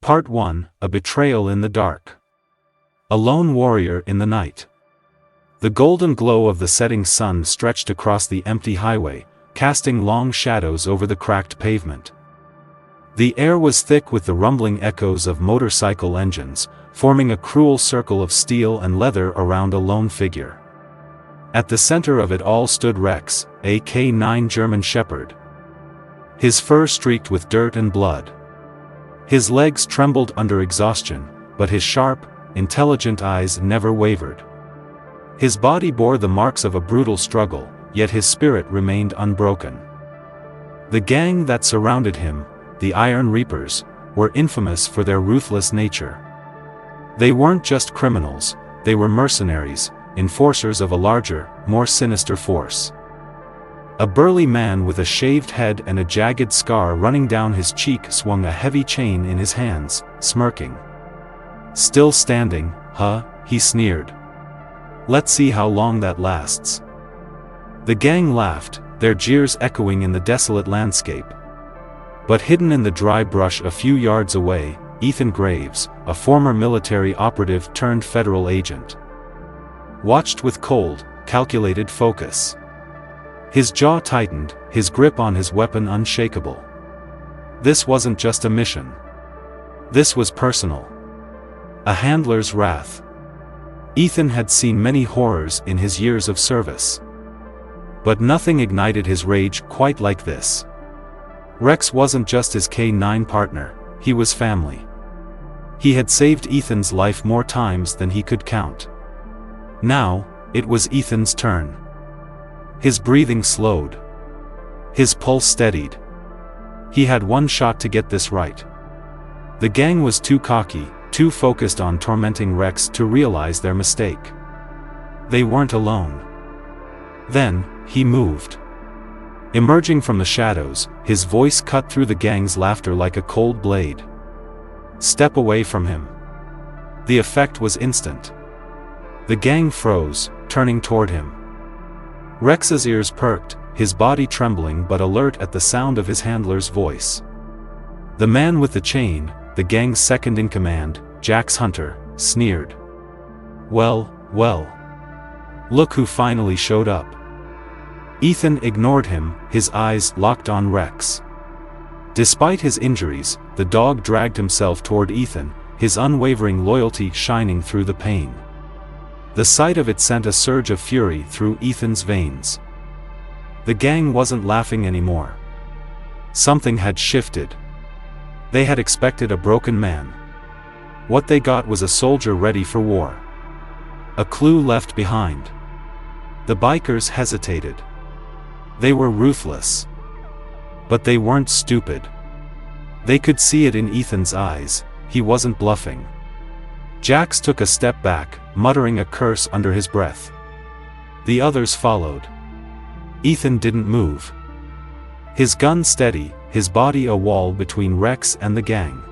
Part 1: A Betrayal in the Dark. A lone warrior in the night. The golden glow of the setting sun stretched across the empty highway, casting long shadows over the cracked pavement. The air was thick with the rumbling echoes of motorcycle engines, forming a cruel circle of steel and leather around a lone figure. At the center of it all stood Rex, a K9 German Shepherd. His fur streaked with dirt and blood. His legs trembled under exhaustion, but his sharp, intelligent eyes never wavered. His body bore the marks of a brutal struggle, yet his spirit remained unbroken. The gang that surrounded him, the Iron Reapers, were infamous for their ruthless nature. They weren't just criminals, they were mercenaries, enforcers of a larger, more sinister force. A burly man with a shaved head and a jagged scar running down his cheek swung a heavy chain in his hands, smirking. "Still standing, huh?" he sneered. "Let's see how long that lasts." The gang laughed, their jeers echoing in the desolate landscape. But hidden in the dry brush a few yards away, Ethan Graves, a former military operative turned federal agent, watched with cold, calculated focus. His jaw tightened, his grip on his weapon unshakable. This wasn't just a mission. This was personal. A handler's wrath. Ethan had seen many horrors in his years of service. But nothing ignited his rage quite like this. Rex wasn't just his K9 partner, he was family. He had saved Ethan's life more times than he could count. Now, it was Ethan's turn. His breathing slowed. His pulse steadied. He had one shot to get this right. The gang was too cocky, too focused on tormenting Rex to realize their mistake. They weren't alone. Then, he moved. Emerging from the shadows, his voice cut through the gang's laughter like a cold blade. "Step away from him." The effect was instant. The gang froze, turning toward him. Rex's ears perked, his body trembling but alert at the sound of his handler's voice. The man with the chain, the gang's second in command, Jax Hunter, sneered. Well, look who finally showed up." Ethan ignored him, his eyes locked on Rex. Despite his injuries, the dog dragged himself toward Ethan, his unwavering loyalty shining through the pain. The sight of it sent a surge of fury through Ethan's veins. The gang wasn't laughing anymore. Something had shifted. They had expected a broken man. What they got was a soldier ready for war. A clue left behind. The bikers hesitated. They were ruthless. But they weren't stupid. They could see it in Ethan's eyes, he wasn't bluffing. Jax took a step back, muttering a curse under his breath. The others followed. Ethan didn't move. His gun steady, his body a wall between Rex and the gang.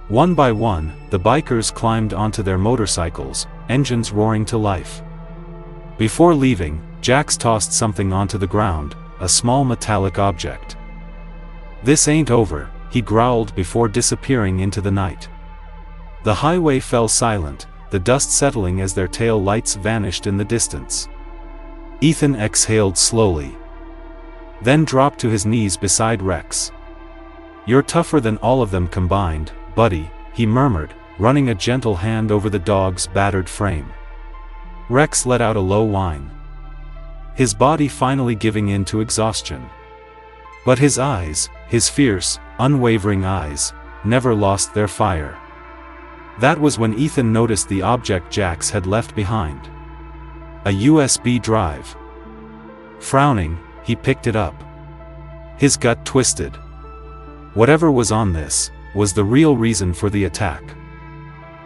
One by one, the bikers climbed onto their motorcycles, engines roaring to life. Before leaving, Jax tossed something onto the ground, a small metallic object. "This ain't over," he growled before disappearing into the night. The highway fell silent, the dust settling as their tail lights vanished in the distance. Ethan exhaled slowly. Then dropped to his knees beside Rex. "You're tougher than all of them combined, buddy," he murmured, running a gentle hand over the dog's battered frame. Rex let out a low whine. His body finally giving in to exhaustion. But his eyes, his fierce, unwavering eyes, never lost their fire. That was when Ethan noticed the object Jax had left behind. A USB drive. Frowning, he picked it up. His gut twisted. Whatever was on this, was the real reason for the attack.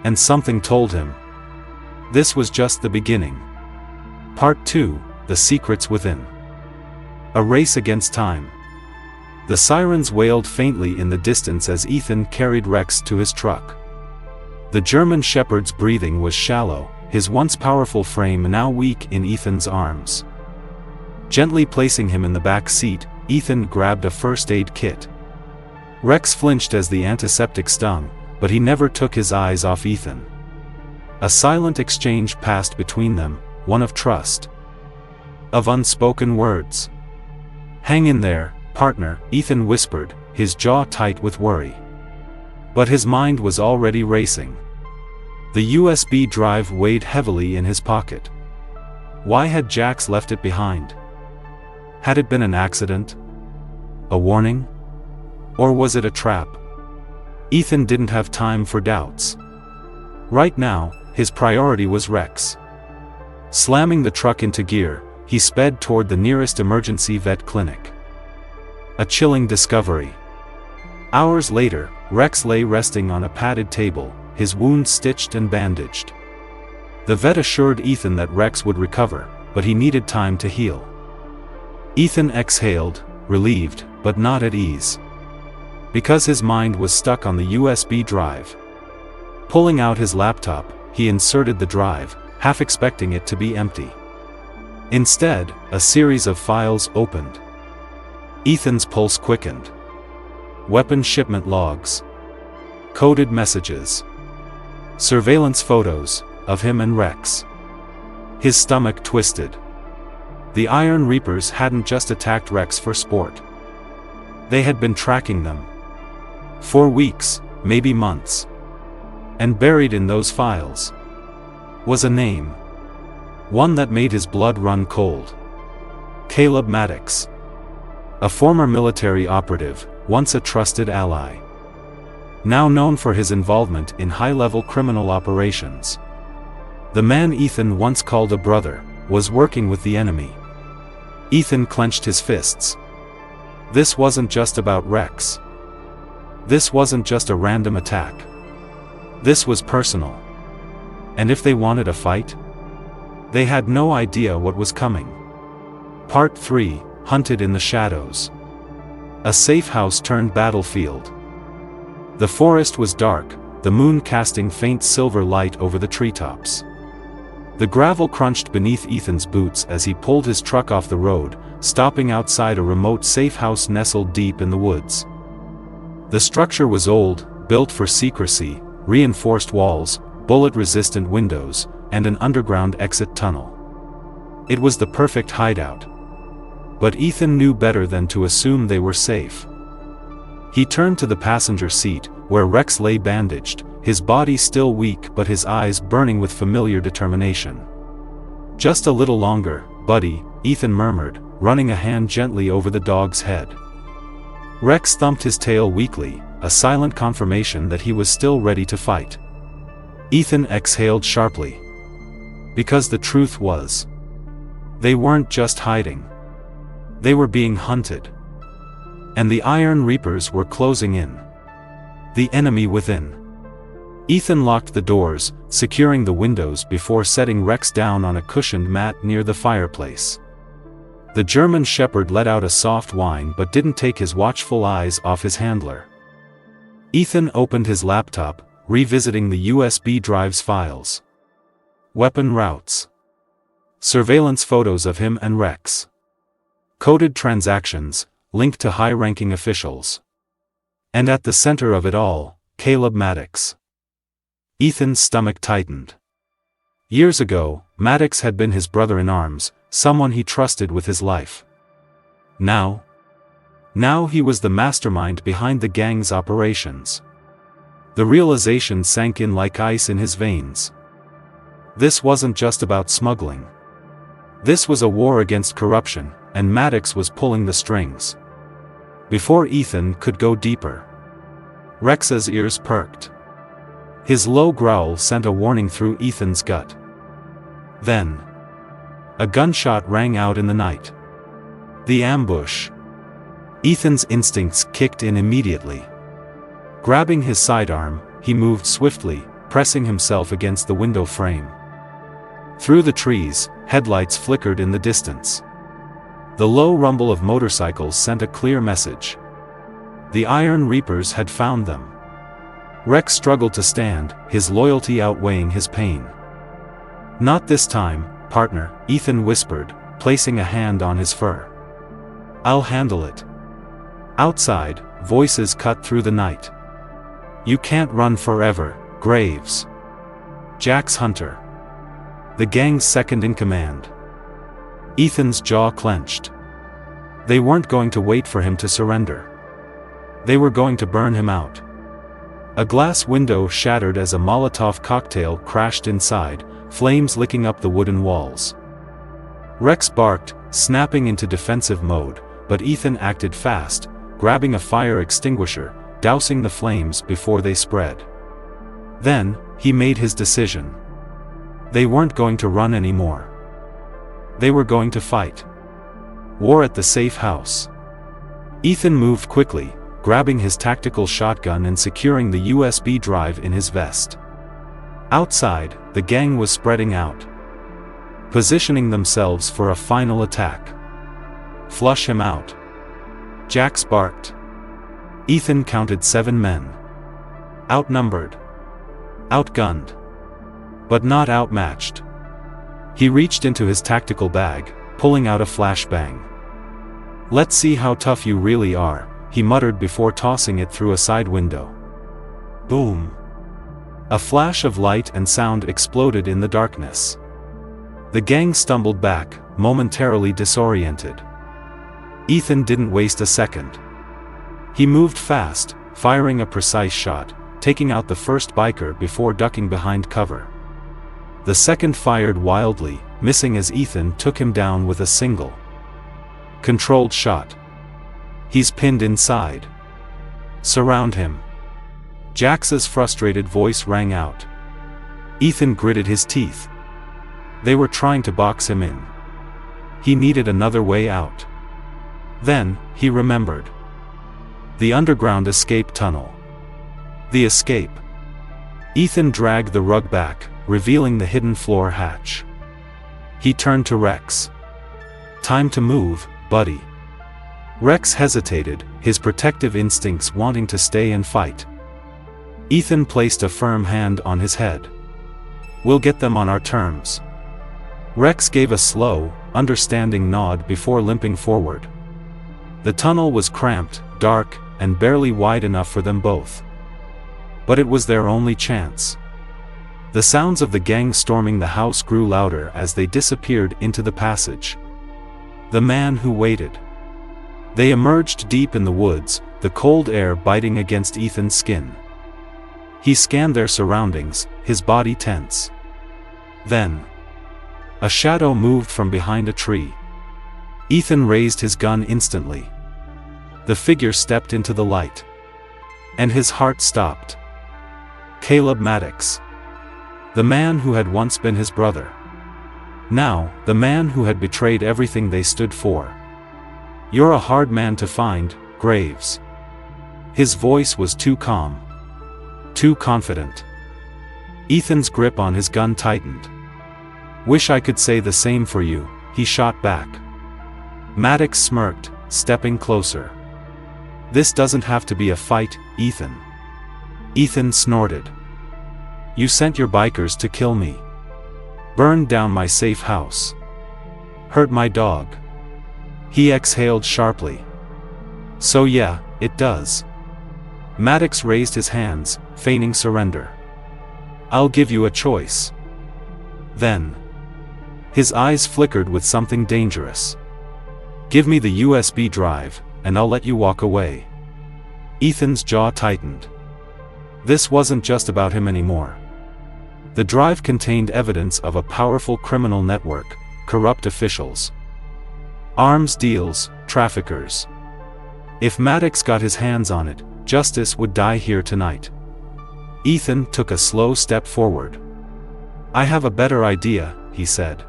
And something told him. This was just the beginning. Part 2, The Secrets Within. A race against time. The sirens wailed faintly in the distance as Ethan carried Rex to his truck. The German Shepherd's breathing was shallow, his once powerful frame now weak in Ethan's arms. Gently placing him in the back seat, Ethan grabbed a first aid kit. Rex flinched as the antiseptic stung, but he never took his eyes off Ethan. A silent exchange passed between them, one of trust, of unspoken words. "Hang in there, partner," Ethan whispered, his jaw tight with worry. But his mind was already racing. The USB drive weighed heavily in his pocket. Why had Jax left it behind? Had it been an accident? A warning? Or was it a trap? Ethan didn't have time for doubts. Right now, his priority was Rex. Slamming the truck into gear, he sped toward the nearest emergency vet clinic. A chilling discovery. Hours later, Rex lay resting on a padded table, his wound stitched and bandaged. The vet assured Ethan that Rex would recover, but he needed time to heal. Ethan exhaled, relieved, but not at ease. Because his mind was stuck on the USB drive. Pulling out his laptop, he inserted the drive, half expecting it to be empty. Instead, a series of files opened. Ethan's pulse quickened. Weapon shipment logs. Coded messages. Surveillance photos of him and Rex. His stomach twisted. The Iron Reapers hadn't just attacked Rex for sport. They had been tracking them. For weeks, maybe months. And buried in those files was a name. One that made his blood run cold. Caleb Maddox. A former military operative, once a trusted ally. Now known for his involvement in high-level criminal operations. The man Ethan once called a brother, was working with the enemy. Ethan clenched his fists. This wasn't just about Rex. This wasn't just a random attack. This was personal. And if they wanted a fight? They had no idea what was coming. Part 3, Hunted in the Shadows. A safe house turned battlefield. The forest was dark, the moon casting faint silver light over the treetops. The gravel crunched beneath Ethan's boots as he pulled his truck off the road, stopping outside a remote safe house nestled deep in the woods. The structure was old, built for secrecy, reinforced walls, bullet-resistant windows, and an underground exit tunnel. It was the perfect hideout. But Ethan knew better than to assume they were safe. He turned to the passenger seat, where Rex lay bandaged, his body still weak but his eyes burning with familiar determination. "Just a little longer, buddy," Ethan murmured, running a hand gently over the dog's head. Rex thumped his tail weakly, a silent confirmation that he was still ready to fight. Ethan exhaled sharply. Because the truth was, they weren't just hiding. They were being hunted. And the Iron Reapers were closing in. The enemy within. Ethan locked the doors, securing the windows before setting Rex down on a cushioned mat near the fireplace. The German Shepherd let out a soft whine but didn't take his watchful eyes off his handler. Ethan opened his laptop, revisiting the USB drive's files. Weapon routes. Surveillance photos of him and Rex. Coded transactions, linked to high-ranking officials. And at the center of it all, Caleb Maddox. Ethan's stomach tightened. Years ago, Maddox had been his brother-in-arms, someone he trusted with his life. Now he was the mastermind behind the gang's operations. The realization sank in like ice in his veins. This wasn't just about smuggling. This was a war against corruption, and Maddox was pulling the strings. Before Ethan could go deeper, Rex's ears perked. His low growl sent a warning through Ethan's gut. Then, a gunshot rang out in the night. The ambush. Ethan's instincts kicked in immediately. Grabbing his sidearm, he moved swiftly, pressing himself against the window frame. Through the trees, headlights flickered in the distance. The low rumble of motorcycles sent a clear message. The Iron Reapers had found them. Rex struggled to stand, his loyalty outweighing his pain. "Not this time, partner," Ethan whispered, placing a hand on his fur. "I'll handle it." Outside, voices cut through the night. You can't run forever, Graves. Jack's Hunter. The gang's second in command. Ethan's jaw clenched. They weren't going to wait for him to surrender. They were going to burn him out. A glass window shattered as a Molotov cocktail crashed inside, flames licking up the wooden walls. Rex barked, snapping into defensive mode, but Ethan acted fast, grabbing a fire extinguisher, dousing the flames before they spread. Then, he made his decision. They weren't going to run anymore. They were going to fight. War at the safe house. Ethan moved quickly, grabbing his tactical shotgun and securing the USB drive in his vest. Outside, the gang was spreading out, positioning themselves for a final attack. Flush him out. Jack barked. Ethan counted 7 men. Outnumbered. Outgunned. But not outmatched. He reached into his tactical bag, pulling out a flashbang. "Let's see how tough you really are," he muttered before tossing it through a side window. Boom. A flash of light and sound exploded in the darkness. The gang stumbled back, momentarily disoriented. Ethan didn't waste a second. He moved fast, firing a precise shot, taking out the first biker before ducking behind cover. The second fired wildly, missing as Ethan took him down with a single, controlled shot. "He's pinned inside. Surround him." Jax's frustrated voice rang out. Ethan gritted his teeth. They were trying to box him in. He needed another way out. Then, he remembered. The underground escape tunnel. The escape. Ethan dragged the rug back, revealing the hidden floor hatch. He turned to Rex. "Time to move, buddy." Rex hesitated, his protective instincts wanting to stay and fight. Ethan placed a firm hand on his head. "We'll get them on our terms." Rex gave a slow, understanding nod before limping forward. The tunnel was cramped, dark, and barely wide enough for them both. But it was their only chance. The sounds of the gang storming the house grew louder as they disappeared into the passage. The man who waited. They emerged deep in the woods, the cold air biting against Ethan's skin. He scanned their surroundings, his body tense. Then, a shadow moved from behind a tree. Ethan raised his gun instantly. The figure stepped into the light. And his heart stopped. Caleb Maddox. The man who had once been his brother. Now, the man who had betrayed everything they stood for. "You're a hard man to find, Graves." His voice was too calm. Too confident. Ethan's grip on his gun tightened. "Wish I could say the same for you," he shot back. Maddox smirked, stepping closer. "This doesn't have to be a fight, Ethan." Ethan snorted. "You sent your bikers to kill me. Burned down my safe house. Hurt my dog." He exhaled sharply. "So yeah, it does." Maddox raised his hands, feigning surrender. "I'll give you a choice." Then, his eyes flickered with something dangerous. "Give me the USB drive, and I'll let you walk away." Ethan's jaw tightened. This wasn't just about him anymore. The drive contained evidence of a powerful criminal network, corrupt officials, arms deals, traffickers. If Maddox got his hands on it, justice would die here tonight. Ethan took a slow step forward. "I have a better idea," he said.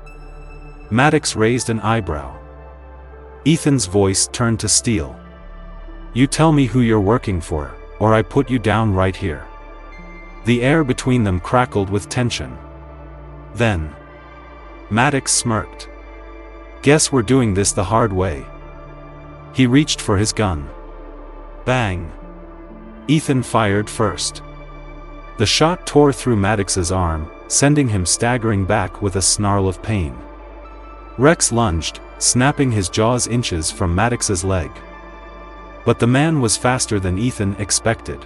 Maddox raised an eyebrow. Ethan's voice turned to steel. "You tell me who you're working for, or I put you down right here." The air between them crackled with tension. Then, Maddox smirked. "Guess we're doing this the hard way." He reached for his gun. Bang! Ethan fired first. The shot tore through Maddox's arm, sending him staggering back with a snarl of pain. Rex lunged, snapping his jaws inches from Maddox's leg. But the man was faster than Ethan expected.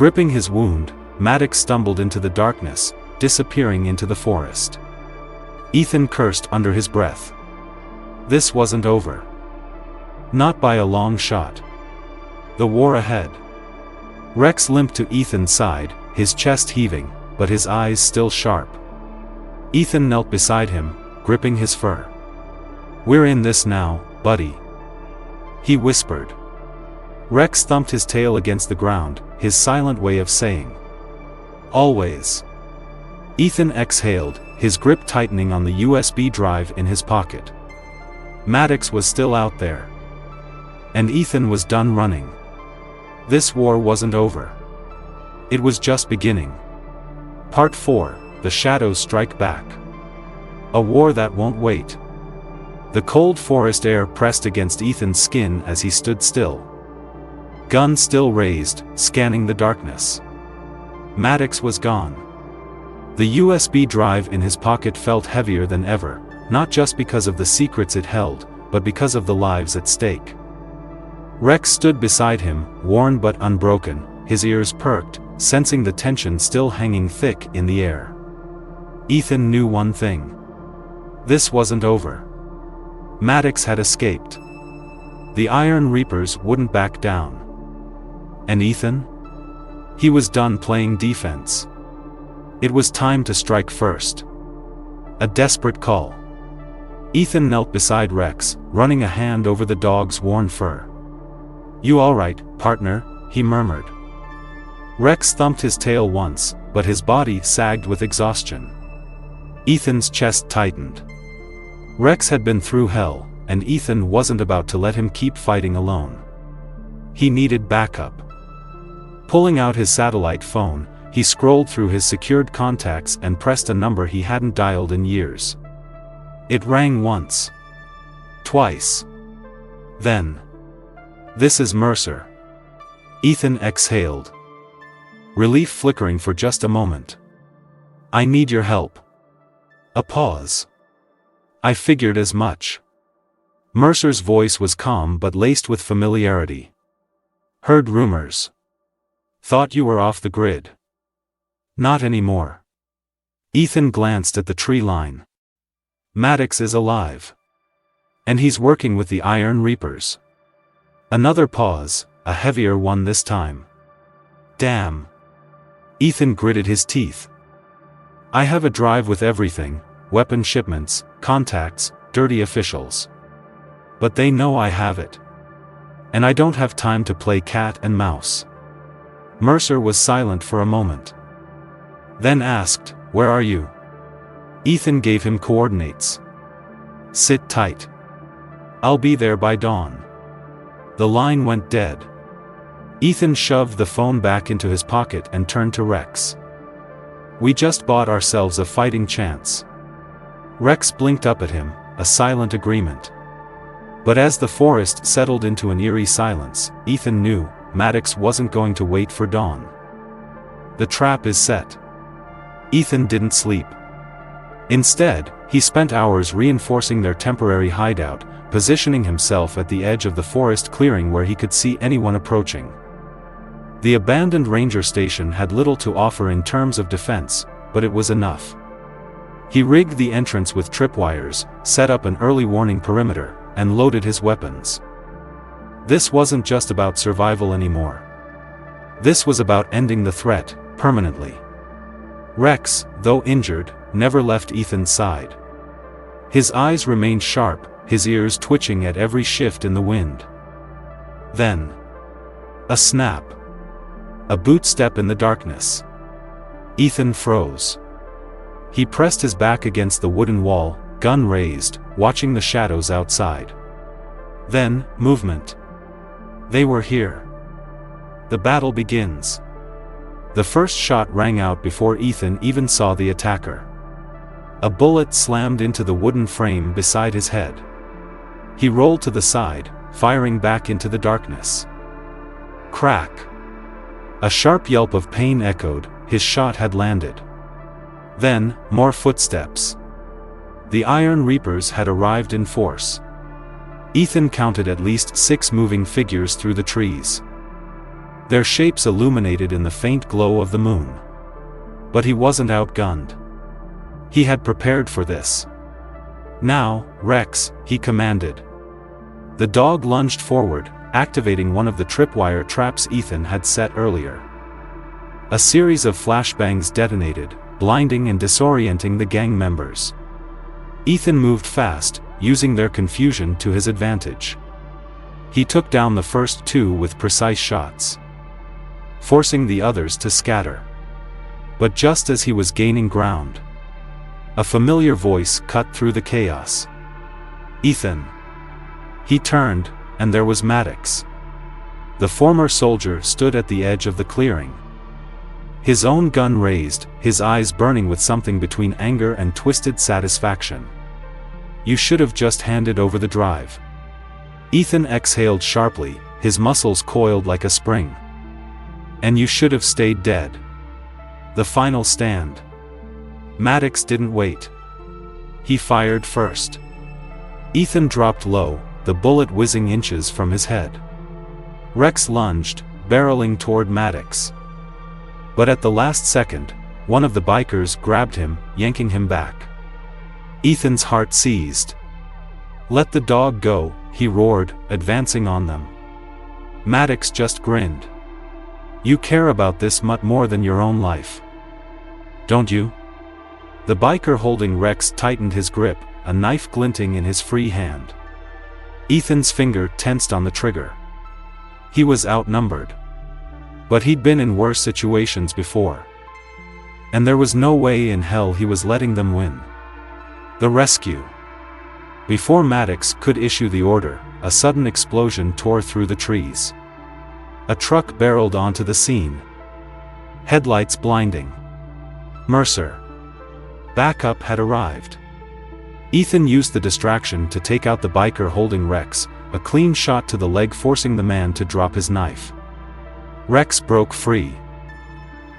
Gripping his wound, Maddox stumbled into the darkness, disappearing into the forest. Ethan cursed under his breath. This wasn't over. Not by a long shot. The war ahead. Rex limped to Ethan's side, his chest heaving, but his eyes still sharp. Ethan knelt beside him, gripping his fur. "We're in this now, buddy," he whispered. Rex thumped his tail against the ground, his silent way of saying, "Always." Ethan exhaled, his grip tightening on the USB drive in his pocket. Maddox was still out there. And Ethan was done running. This war wasn't over. It was just beginning. Part 4, The Shadows Strike Back. A war that won't wait. The cold forest air pressed against Ethan's skin as he stood still. Gun still raised, scanning the darkness. Maddox was gone. The USB drive in his pocket felt heavier than ever, not just because of the secrets it held, but because of the lives at stake. Rex stood beside him, worn but unbroken, his ears perked, sensing the tension still hanging thick in the air. Ethan knew one thing. This wasn't over. Maddox had escaped. The Iron Reapers wouldn't back down. And Ethan? He was done playing defense. It was time to strike first. A desperate call. Ethan knelt beside Rex, running a hand over the dog's worn fur. "You all right, partner?" he murmured. Rex thumped his tail once, but his body sagged with exhaustion. Ethan's chest tightened. Rex had been through hell, and Ethan wasn't about to let him keep fighting alone. He needed backup. Pulling out his satellite phone, he scrolled through his secured contacts and pressed a number he hadn't dialed in years. It rang once. Twice. Then. "This is Mercer." Ethan exhaled. Relief flickering for just a moment. "I need your help." A pause. "I figured as much." Mercer's voice was calm but laced with familiarity. "Heard rumors. Thought you were off the grid." "Not anymore." Ethan glanced at the tree line. "Maddox is alive. And he's working with the Iron Reapers." Another pause, a heavier one this time. "Damn." Ethan gritted his teeth. "I have a drive with everything, weapon shipments, contacts, dirty officials. But they know I have it. And I don't have time to play cat and mouse." Mercer was silent for a moment. Then asked, "Where are you?" Ethan gave him coordinates. "Sit tight. I'll be there by dawn." The line went dead. Ethan shoved the phone back into his pocket and turned to Rex. "We just bought ourselves a fighting chance." Rex blinked up at him, a silent agreement. But as the forest settled into an eerie silence, Ethan knew Maddox wasn't going to wait for dawn. The trap is set. Ethan didn't sleep. Instead, he spent hours reinforcing their temporary hideout, positioning himself at the edge of the forest clearing where he could see anyone approaching. The abandoned ranger station had little to offer in terms of defense, but it was enough. He rigged the entrance with tripwires, set up an early warning perimeter, and loaded his weapons. This wasn't just about survival anymore. This was about ending the threat, permanently. Rex, though injured, never left Ethan's side. His eyes remained sharp, his ears twitching at every shift in the wind. Then. A snap. A boot step in the darkness. Ethan froze. He pressed his back against the wooden wall, gun raised, watching the shadows outside. Then, movement. They were here. The battle begins. The first shot rang out before Ethan even saw the attacker. A bullet slammed into the wooden frame beside his head. He rolled to the side, firing back into the darkness. Crack. A sharp yelp of pain echoed, his shot had landed. Then, more footsteps. The Iron Reapers had arrived in force. Ethan counted at least 6 moving figures through the trees. their shapes illuminated in the faint glow of the moon. But he wasn't outgunned. He had prepared for this. "Now, Rex," he commanded. The dog lunged forward, activating one of the tripwire traps Ethan had set earlier. A series of flashbangs detonated, blinding and disorienting the gang members. Ethan moved fast, using their confusion to his advantage. He took down the first two with precise shots, forcing the others to scatter. But just as he was gaining ground, a familiar voice cut through the chaos. "Ethan." He turned, and there was Maddox. The former soldier stood at the edge of the clearing, his own gun raised, his eyes burning with something between anger and twisted satisfaction. "You should have just handed over the drive." Ethan exhaled sharply, his muscles coiled like a spring. "And you should have stayed dead." The final stand. Maddox didn't wait. He fired first. Ethan dropped low, the bullet whizzing inches from his head. Rex lunged, barreling toward Maddox. But at the last second, one of the bikers grabbed him, yanking him back. Ethan's heart seized. "Let the dog go," he roared, advancing on them. Maddox just grinned. "You care about this much more than your own life, don't you?" The biker holding Rex tightened his grip, a knife glinting in his free hand. Ethan's finger tensed on the trigger. He was outnumbered. But he'd been in worse situations before. And there was no way in hell he was letting them win. The rescue. Before Maddox could issue the order, a sudden explosion tore through the trees. A truck barreled onto the scene, headlights blinding. Mercer. Backup had arrived. Ethan used the distraction to take out the biker holding Rex, a clean shot to the leg forcing the man to drop his knife. Rex broke free,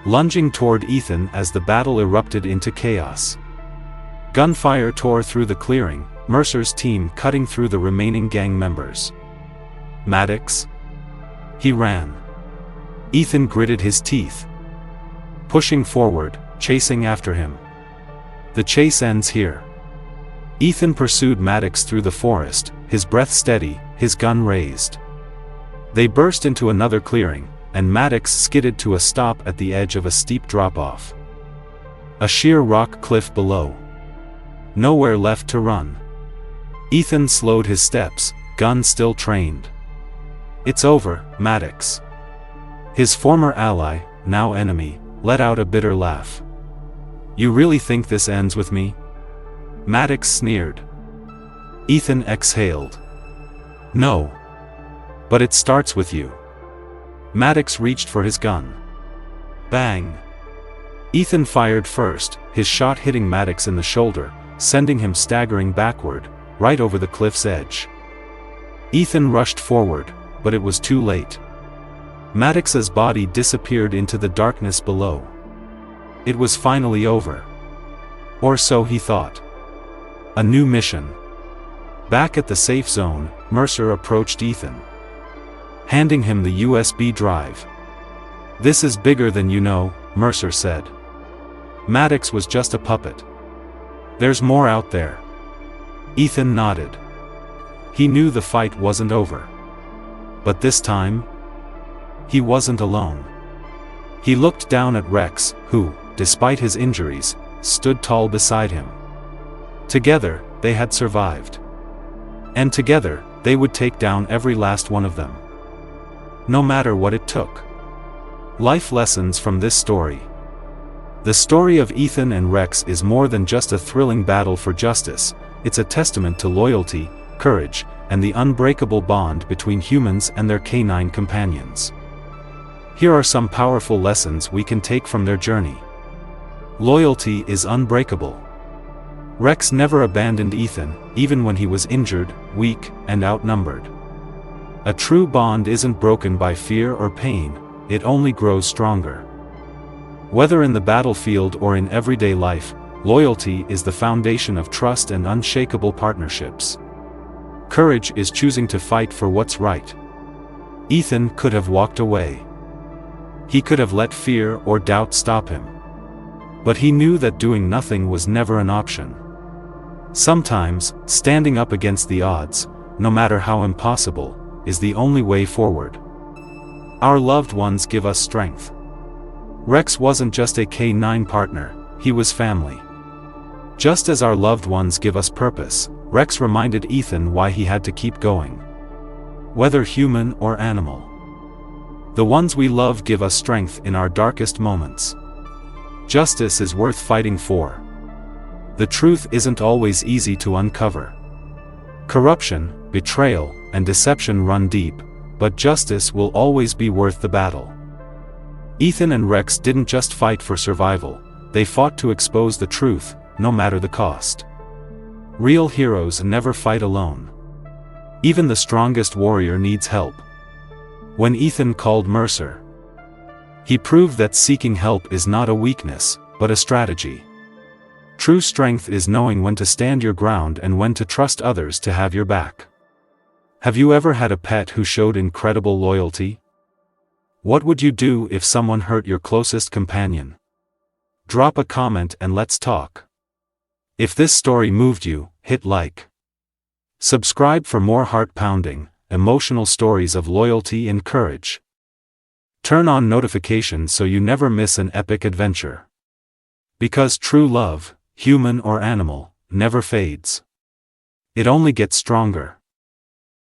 lunging toward Ethan as the battle erupted into chaos. Gunfire tore through the clearing, Mercer's team cutting through the remaining gang members. Maddox? He ran. Ethan gritted his teeth, pushing forward, chasing after him. The chase ends here. Ethan pursued Maddox through the forest, his breath steady, his gun raised. They burst into another clearing, and Maddox skidded to a stop at the edge of a steep drop-off. A sheer rock cliff below. Nowhere left to run. Ethan slowed his steps, gun still trained. "It's over, Maddox." His former ally, now enemy, let out a bitter laugh. "You really think this ends with me?" Maddox sneered. Ethan exhaled. "No. But it starts with you." Maddox reached for his gun. Bang! Ethan fired first, his shot hitting Maddox in the shoulder, sending him staggering backward, right over the cliff's edge. Ethan rushed forward, but it was too late. Maddox's body disappeared into the darkness below. It was finally over. Or so he thought. A new mission. Back at the safe zone, Mercer approached Ethan, handing him the USB drive. "This is bigger than you know," Mercer said. Maddox was just a puppet. "There's more out there." Ethan nodded. He knew the fight wasn't over. But this time, he wasn't alone. He looked down at Rex, who, despite his injuries, stood tall beside him. Together, they had survived. And together, they would take down every last one of them. No matter what it took. Life lessons from this story. The story of Ethan and Rex is more than just a thrilling battle for justice, it's a testament to loyalty, courage, and the unbreakable bond between humans and their canine companions. Here are some powerful lessons we can take from their journey. Loyalty is unbreakable. Rex never abandoned Ethan, even when he was injured, weak, and outnumbered. A true bond isn't broken by fear or pain, it only grows stronger. Whether in the battlefield or in everyday life, loyalty is the foundation of trust and unshakable partnerships. Courage is choosing to fight for what's right. Ethan could have walked away. He could have let fear or doubt stop him. But he knew that doing nothing was never an option. Sometimes, standing up against the odds, no matter how impossible, is the only way forward. Our loved ones give us strength. Rex wasn't just a K9 partner, he was family. Just as our loved ones give us purpose, Rex reminded Ethan why he had to keep going. Whether human or animal. The ones we love give us strength in our darkest moments. Justice is worth fighting for. The truth isn't always easy to uncover. Corruption, betrayal, and deception run deep, but justice will always be worth the battle. Ethan and Rex didn't just fight for survival, they fought to expose the truth, no matter the cost. Real heroes never fight alone. Even the strongest warrior needs help. When Ethan called Mercer, he proved that seeking help is not a weakness, but a strategy. True strength is knowing when to stand your ground and when to trust others to have your back. Have you ever had a pet who showed incredible loyalty? What would you do if someone hurt your closest companion? Drop a comment and let's talk. If this story moved you, hit like. Subscribe for more heart-pounding, emotional stories of loyalty and courage. Turn on notifications so you never miss an epic adventure. Because true love, human or animal, never fades. It only gets stronger.